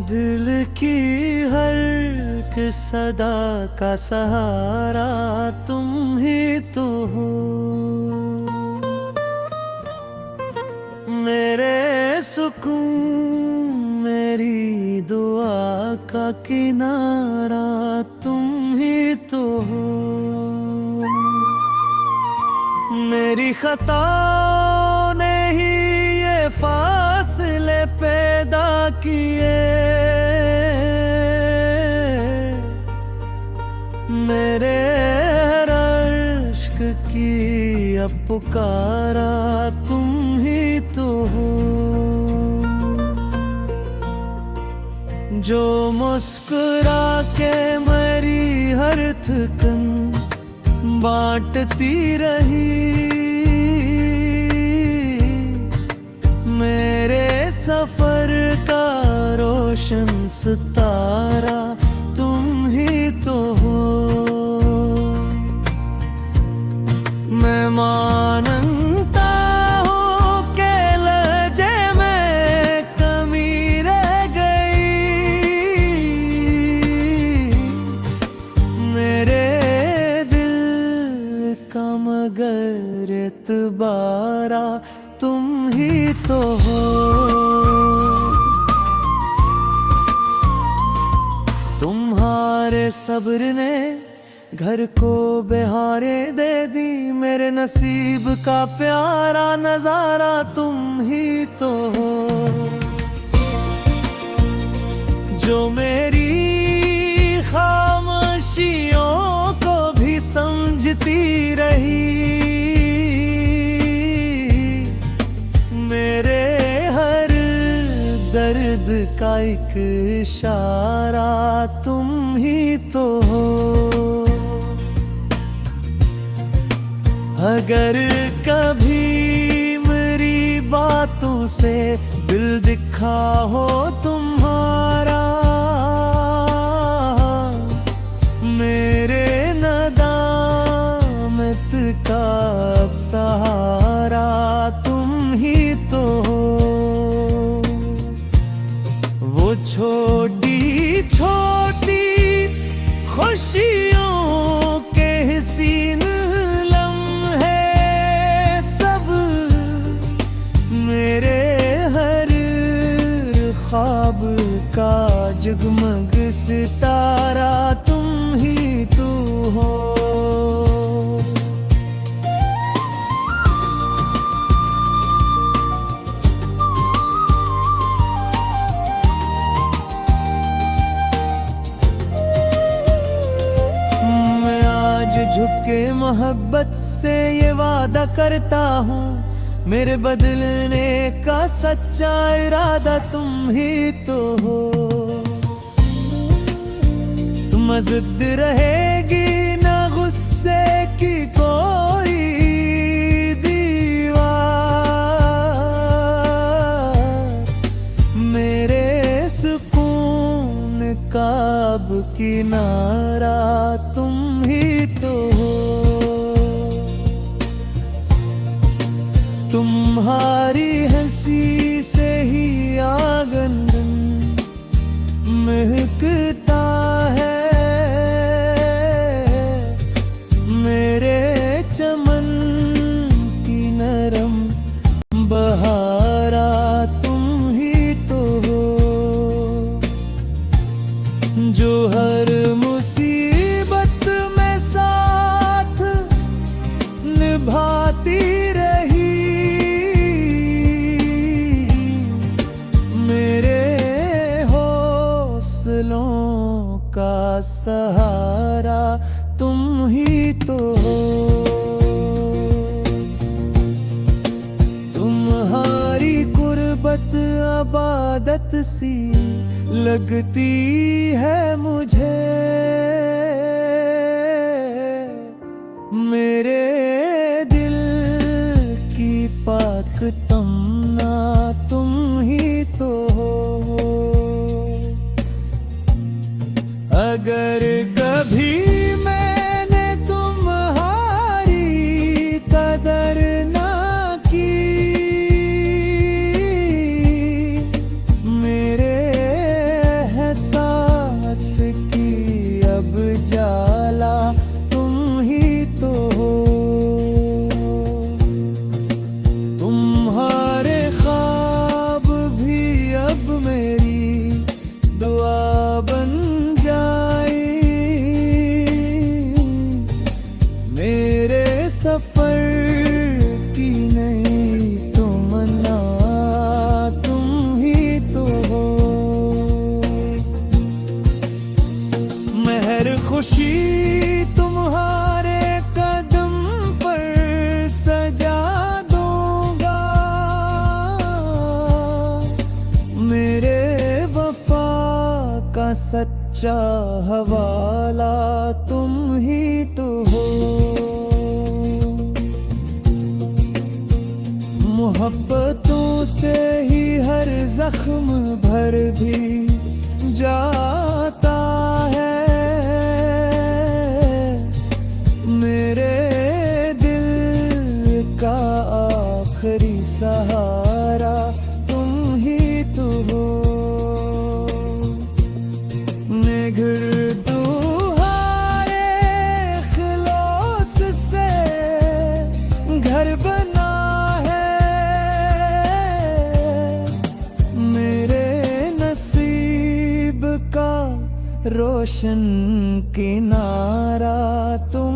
दिल की हर एक सदा का सहारा तुम ही तो हो। मेरे सुकून मेरी दुआ का किनारा तुम ही तो हो। मेरी खताओं ने ही ये फासले पैदा किए। मेरे हर इश्क की अब पुकारा तुम ही तो हो। जो मुस्कुरा के मेरी हर थकन बांटती रही। मेरे सफर का रोशन सितारा तुम ही तो हो। मैं मानता हूँ कि लहजे में कमी रह गई। मेरे दिल का मगर एतबारा तुम ही तो हो। तुम्हारे सब्र ने घर को बहारे दे दी। मेरे नसीब का प्यारा नजारा तुम ही तो हो। जो मेरी खामोशियों को भी समझती रही। मेरे हर दर्द का एक इशारा तुम ही तो हो। अगर कभी मेरी बातों से दिल दिखा हो तुम्हारा। मेरे नदामत का अब सहारा तुम ही तो हो। वो छोटी छोटी खुशियों के हसीन ख्वाब का जगमग सितारा तुम ही तो हो। मैं आज झुक के मोहब्बत से ये वादा करता हूँ। मेरे बदलने का सच्चा इरादा तुम ही तो हो। तुम जिद रहेगी ना गुस्से की कोई दीवार। मेरे सुकून का अब किनारा तुम ही तो हो। तुम्हारी हंसी से ही आंगन महकता है। मेरे चमन की नरम बहारा तुम ही तो हो। जो हर मुसीबत में साथ निभाती का सहारा तुम ही तो हो। तुम्हारी गुर्बत आबादत सी लगती है मुझे। मेरे दिल की पाक तमन्ना तुम ही तो हो। अगर कभी मैंने तुम्हारी कदर ना की। मेरे खुशी तुम्हारे कदम पर सजा दूंगा, मेरे वफा का सच्चा हवाला तुम ही तो हो। मोहब्बतों से ही हर जख्म भर भी जाता है, मेरे दिल का आखिरी सहारा तुम ही तो हो। निगहत तुम्हारे खिलौस से घर बना है, मेरे नसीब का रोशन किनारा तुम